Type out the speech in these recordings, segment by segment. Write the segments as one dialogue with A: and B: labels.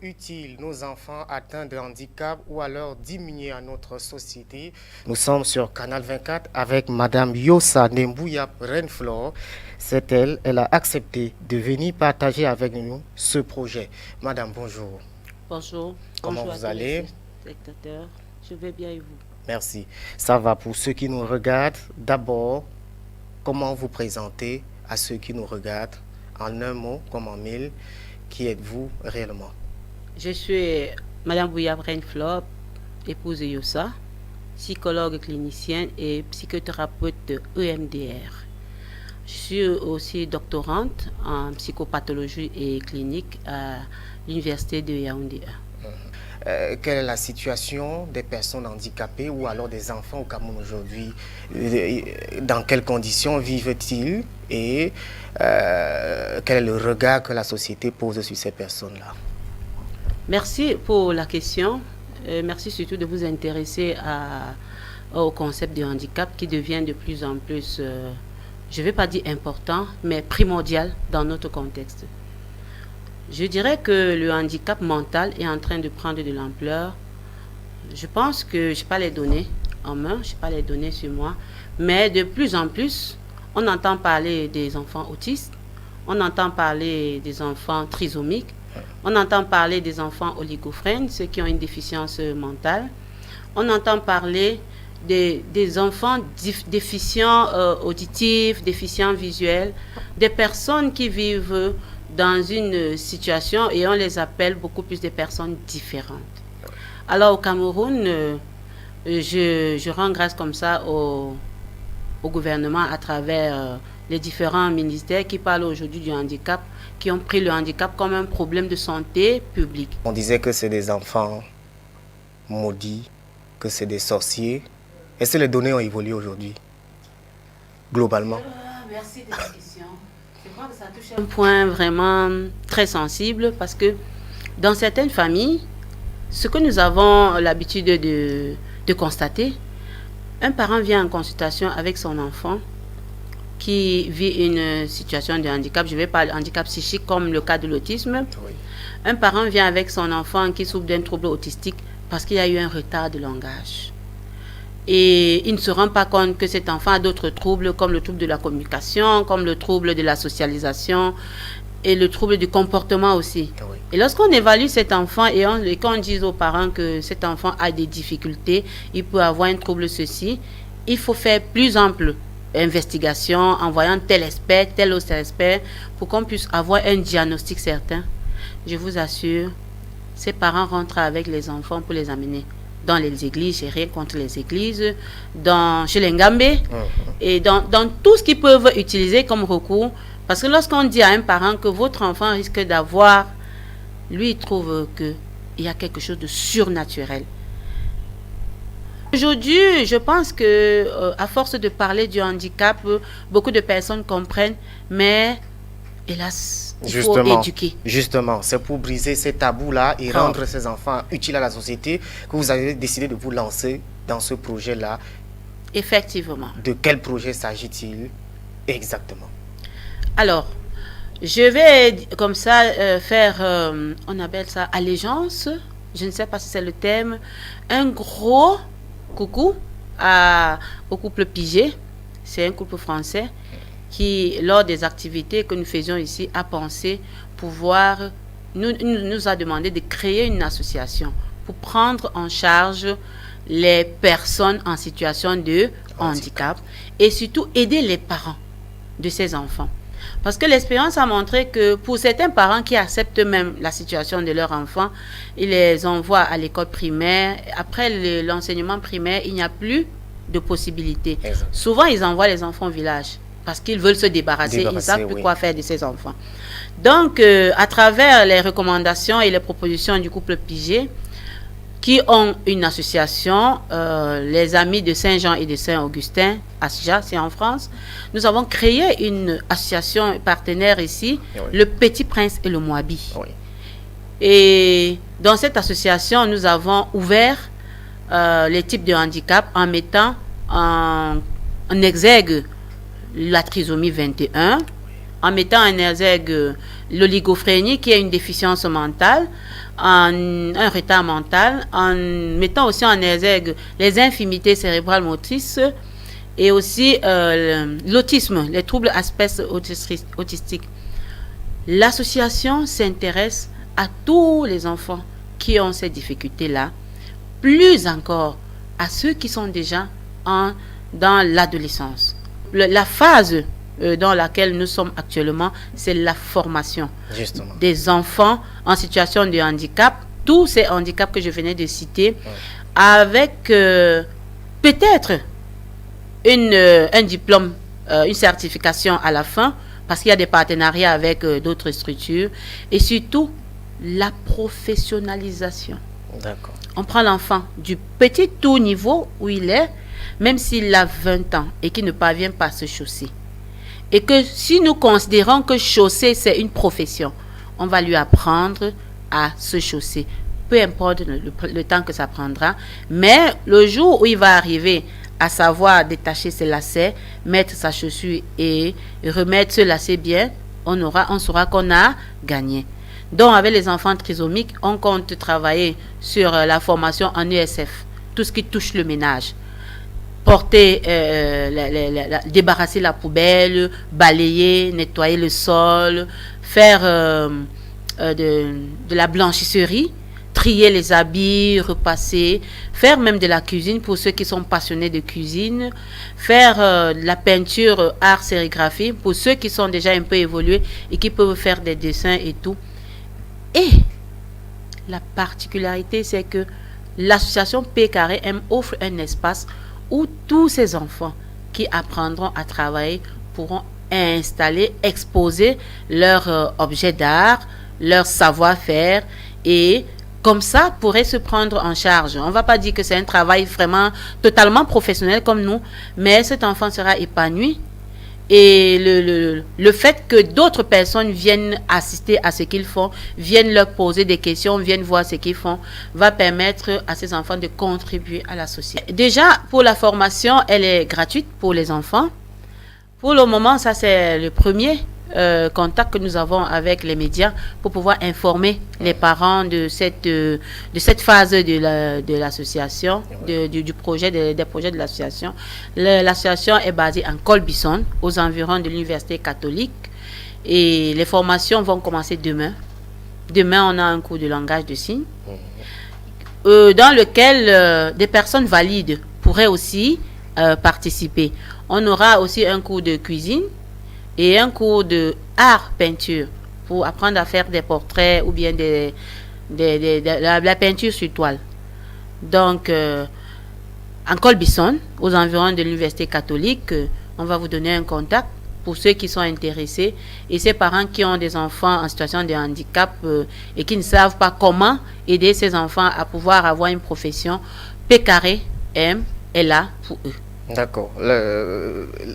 A: utile nos enfants atteints de handicap ou alors diminuer à notre société? Nous sommes sur Canal 24 avec Madame Yossa Nembouya Renflor. C'est elle, elle a accepté de venir partager avec nous ce projet. Madame, bonjour.
B: Bonjour.
A: Comment
B: Bonjour
A: vous
B: à tous
A: allez?
B: les spectateurs. Je vais bien et vous?
A: Merci. Ça va pour ceux qui nous regardent. D'abord, comment vous présenter à ceux qui nous regardent en un mot comme en mille? Qui êtes-vous réellement?
B: Je suis Madame Bouya Renflor, épouse de Yossa, psychologue clinicienne et psychothérapeute de EMDR. Je suis aussi doctorante en psychopathologie et clinique à l'université de Yaoundé.
A: Quelle est la situation des personnes handicapées ou alors des enfants au Cameroun aujourd'hui? Dans quelles conditions vivent-ils et quel est le regard que la société pose sur ces personnes-là?
B: Merci pour la question. Merci surtout de vous intéresser au concept de handicap qui devient de plus en plus, je ne vais pas dire important, mais primordial dans notre contexte. Je dirais que le handicap mental est en train de prendre de l'ampleur. Je pense que je n'ai pas les données en main, je n'ai pas les données sur moi, mais de plus en plus, on entend parler des enfants autistes, on entend parler des enfants trisomiques, on entend parler des enfants oligophrènes, ceux qui ont une déficience mentale, on entend parler des enfants déficients auditifs, déficients visuels, des personnes qui vivent dans une situation et on les appelle beaucoup plus des personnes différentes. Alors au Cameroun, je rends grâce comme ça au gouvernement à travers les différents ministères qui parlent aujourd'hui du handicap, qui ont pris le handicap comme un problème de santé publique.
A: On disait que c'est des enfants maudits, que c'est des sorciers. Est-ce que les données ont évolué aujourd'hui, globalement?
B: Merci de la question. Je crois que ça touche un point vraiment très sensible parce que dans certaines familles, ce que nous avons l'habitude de constater, un parent vient en consultation avec son enfant qui vit une situation de handicap, je vais parler de handicap psychique comme le cas de l'autisme.
A: Oui.
B: Un parent vient avec son enfant qui souffre d'un trouble autistique parce qu'il y a eu un retard de langage. Et il ne se rend pas compte que cet enfant a d'autres troubles comme le trouble de la communication, comme le trouble de la socialisation et le trouble du comportement aussi.
A: Oui.
B: Et lorsqu'on évalue cet enfant et qu'on dit aux parents que cet enfant a des difficultés, il peut avoir un trouble ceci, il faut faire plus ample investigation en voyant tel expert, tel autre expert pour qu'on puisse avoir un diagnostic certain. Je vous assure, ces parents rentrent avec les enfants pour les amener dans les églises, j'ai rien contre les églises, chez les Ngambé, et dans tout ce qu'ils peuvent utiliser comme recours. Parce que lorsqu'on dit à un parent que votre enfant risque d'avoir, lui il trouve qu'il y a quelque chose de surnaturel. Aujourd'hui, je pense que à force de parler du handicap, beaucoup de personnes comprennent, mais hélas, il faut éduquer.
A: Justement, c'est pour briser ces tabous-là et rendre ces enfants utiles à la société que vous avez décidé de vous lancer dans ce projet-là.
B: Effectivement.
A: De quel projet s'agit-il exactement?
B: Alors, je vais comme ça faire, on appelle ça allégeance, je ne sais pas si c'est le thème, un gros coucou au couple Pigé, c'est un couple français qui, lors des activités que nous faisions ici, a pensé pouvoir, nous a demandé de créer une association pour prendre en charge les personnes en situation de handicap et surtout aider les parents de ces enfants. Parce que l'expérience a montré que pour certains parents qui acceptent même la situation de leur enfant, ils les envoient à l'école primaire. Après l'enseignement primaire, il n'y a plus de possibilités. Souvent, ils envoient les enfants au village parce qu'ils veulent se débarrasser. Ils ne savent plus quoi faire de ces enfants. Donc, à travers les recommandations et les propositions du couple Pigé, qui ont une association, les Amis de Saint-Jean et de Saint-Augustin, ASJA, c'est en France. Nous avons créé une association partenaire ici, le Petit Prince et le Moabi. Et dans cette association, nous avons ouvert les types de handicap en mettant en exergue la trisomie 21, en mettant en exergue l'oligophrénie, qui est une déficience mentale, un retard mental, en mettant aussi en exergue les infirmités cérébrales motrices et aussi l'autisme, les troubles aspects autistiques. L'association s'intéresse à tous les enfants qui ont ces difficultés-là, plus encore à ceux qui sont déjà dans l'adolescence. La phase dans laquelle nous sommes actuellement, c'est la formation des enfants en situation de handicap, tous ces handicaps que je venais de citer, avec peut-être un diplôme, une certification à la fin, parce qu'il y a des partenariats avec d'autres structures, et surtout la professionnalisation.
A: D'accord.
B: On prend l'enfant du petit tout niveau où il est, même s'il a 20 ans et qu'il ne parvient pas à se chausser. Et que si nous considérons que chausser, c'est une profession, on va lui apprendre à se chausser. Peu importe le temps que ça prendra. Mais le jour où il va arriver à savoir détacher ses lacets, mettre sa chaussure et remettre ce lacet bien, on saura qu'on a gagné. Donc, avec les enfants trisomiques, on compte travailler sur la formation en ESF, tout ce qui touche le ménage. Porter, débarrasser la poubelle, balayer, nettoyer le sol, faire de la blanchisserie, trier les habits, repasser, faire même de la cuisine pour ceux qui sont passionnés de cuisine, faire de la peinture, art, sérigraphie pour ceux qui sont déjà un peu évolués et qui peuvent faire des dessins et tout. Et la particularité, c'est que l'association P-M offre un espace où tous ces enfants qui apprendront à travailler pourront installer, exposer leurs objets d'art, leur savoir-faire et comme ça pourraient se prendre en charge. On ne va pas dire que c'est un travail vraiment totalement professionnel comme nous, mais cet enfant sera épanoui. Et le fait que d'autres personnes viennent assister à ce qu'ils font, viennent leur poser des questions, viennent voir ce qu'ils font, va permettre à ces enfants de contribuer à la société. Déjà, pour la formation, elle est gratuite pour les enfants. Pour le moment, ça c'est le premier contact que nous avons avec les médias pour pouvoir informer les parents de cette phase de l'association, du projet, des projets de l'association. L'association est basée en Colbison, aux environs de l'université catholique, et les formations vont commencer demain. Demain, on a un cours de langage de signes, dans lequel des personnes valides pourraient aussi participer. On aura aussi un cours de cuisine et un cours de art peinture pour apprendre à faire des portraits ou bien de la peinture sur toile. Donc, en Colbison, aux environs de l'université catholique, on va vous donner un contact pour ceux qui sont intéressés et ces parents qui ont des enfants en situation de handicap et qui ne savent pas comment aider ces enfants à pouvoir avoir une profession. P-M est là pour eux.
A: D'accord.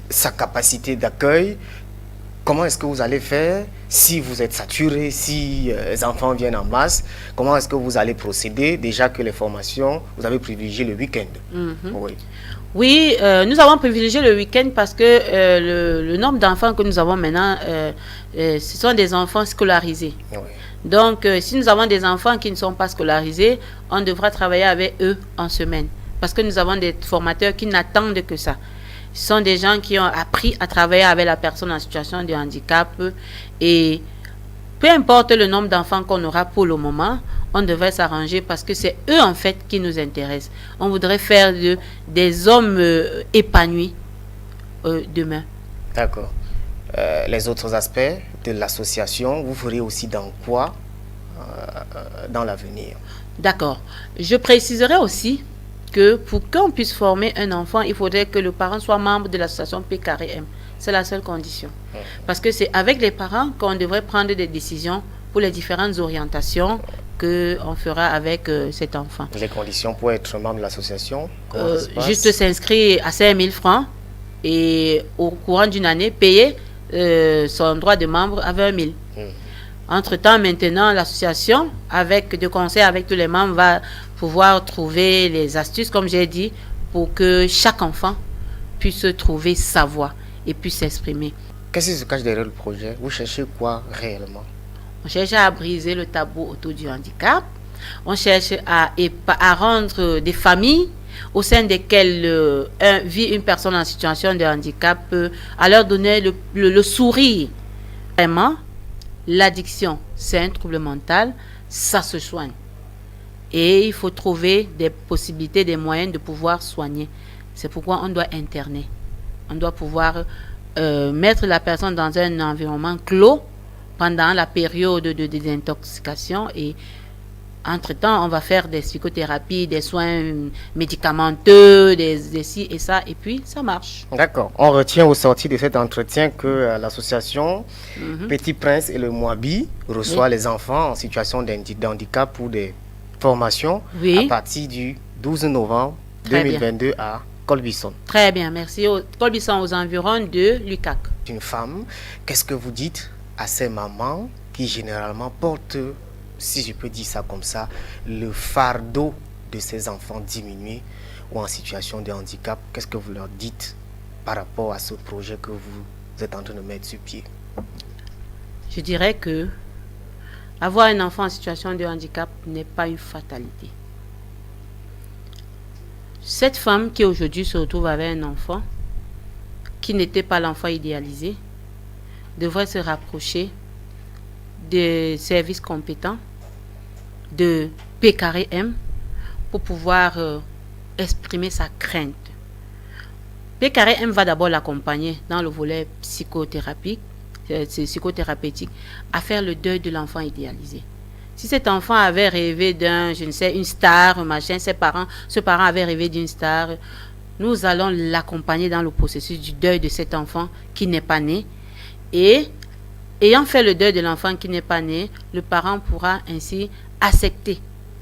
A: Sa capacité d'accueil, comment est-ce que vous allez faire si vous êtes saturé, si les enfants viennent en masse? Comment est-ce que vous allez procéder? Déjà que les formations, vous avez privilégié le week-end.
B: Oui, nous avons privilégié le week-end parce que le nombre d'enfants que nous avons maintenant, ce sont des enfants scolarisés. Oui. Donc, si nous avons des enfants qui ne sont pas scolarisés, on devra travailler avec eux en semaine. Parce que nous avons des formateurs qui n'attendent que ça. Ce sont des gens qui ont appris à travailler avec la personne en situation de handicap. Et peu importe le nombre d'enfants qu'on aura pour le moment, on devrait s'arranger parce que c'est eux en fait qui nous intéressent. On voudrait faire des hommes épanouis demain.
A: D'accord. Les autres aspects de l'association, vous ferez aussi dans quoi dans l'avenir? D'accord.
B: Je préciserai aussi que pour qu'on puisse former un enfant, il faudrait que le parent soit membre de l'association P-M. C'est la seule condition. Parce que c'est avec les parents qu'on devrait prendre des décisions pour les différentes orientations qu'on fera avec cet enfant.
A: Les conditions pour être membre de l'association?
B: Juste s'inscrire à 5 000 francs et au courant d'une année, payer son droit de membre à 20 000. Entre-temps, maintenant, l'association, avec de conseils avec tous les membres, va pouvoir trouver les astuces, comme j'ai dit, pour que chaque enfant puisse trouver sa voix et puisse s'exprimer.
A: Qu'est-ce qui se cache derrière le projet? Vous cherchez quoi réellement?
B: On cherche à briser le tabou autour du handicap. On cherche à rendre des familles au sein desquelles vit une personne en situation de handicap, à leur donner le sourire. Vraiment, l'addiction, c'est un trouble mental, ça se soigne. Et il faut trouver des possibilités, des moyens de pouvoir soigner. C'est pourquoi on doit interner. On doit pouvoir mettre la personne dans un environnement clos pendant la période de désintoxication et entre-temps, on va faire des psychothérapies, des soins médicamenteux, des ci et ça, et puis ça marche.
A: D'accord. On retient au sorti de cet entretien que l'association Petit Prince et le Moabi reçoit les enfants en situation de handicap pour des formations à partir du 12 novembre 2022 à Colbisson.
B: Très bien, merci. Colbisson aux environs de Lucac.
A: Une femme, qu'est-ce que vous dites à ces mamans qui généralement portent, si je peux dire ça comme ça, le fardeau de ces enfants diminués ou en situation de handicap? Qu'est-ce que vous leur dites par rapport à ce projet que vous êtes en train de mettre sur pied?
B: Je dirais que avoir un enfant en situation de handicap n'est pas une fatalité. Cette femme qui aujourd'hui se retrouve avec un enfant qui n'était pas l'enfant idéalisé devrait se rapprocher des services compétents de PKRM pour pouvoir exprimer sa crainte. PKRM va d'abord l'accompagner dans le volet psychothérapique à faire le deuil de l'enfant idéalisé. Si cet enfant avait rêvé une star, machin, ce parent avait rêvé d'une star, nous allons l'accompagner dans le processus du deuil de cet enfant qui n'est pas né. Et ayant fait le deuil de l'enfant qui n'est pas né, le parent pourra ainsi accepter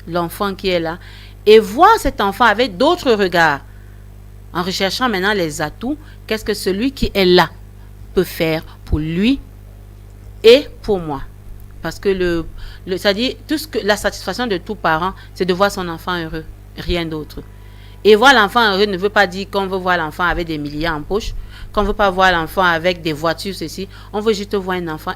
B: l'enfant qui est là et voir cet enfant avec d'autres regards, en recherchant maintenant les atouts, qu'est-ce que celui qui est là peut faire pour lui et pour moi. Parce que c'est-à-dire, la satisfaction de tout parent, c'est de voir son enfant heureux, rien d'autre. Et voir l'enfant heureux ne veut pas dire qu'on veut voir l'enfant avec des milliards en poche, qu'on ne veut pas voir l'enfant avec des voitures, ceci. On veut juste voir un enfant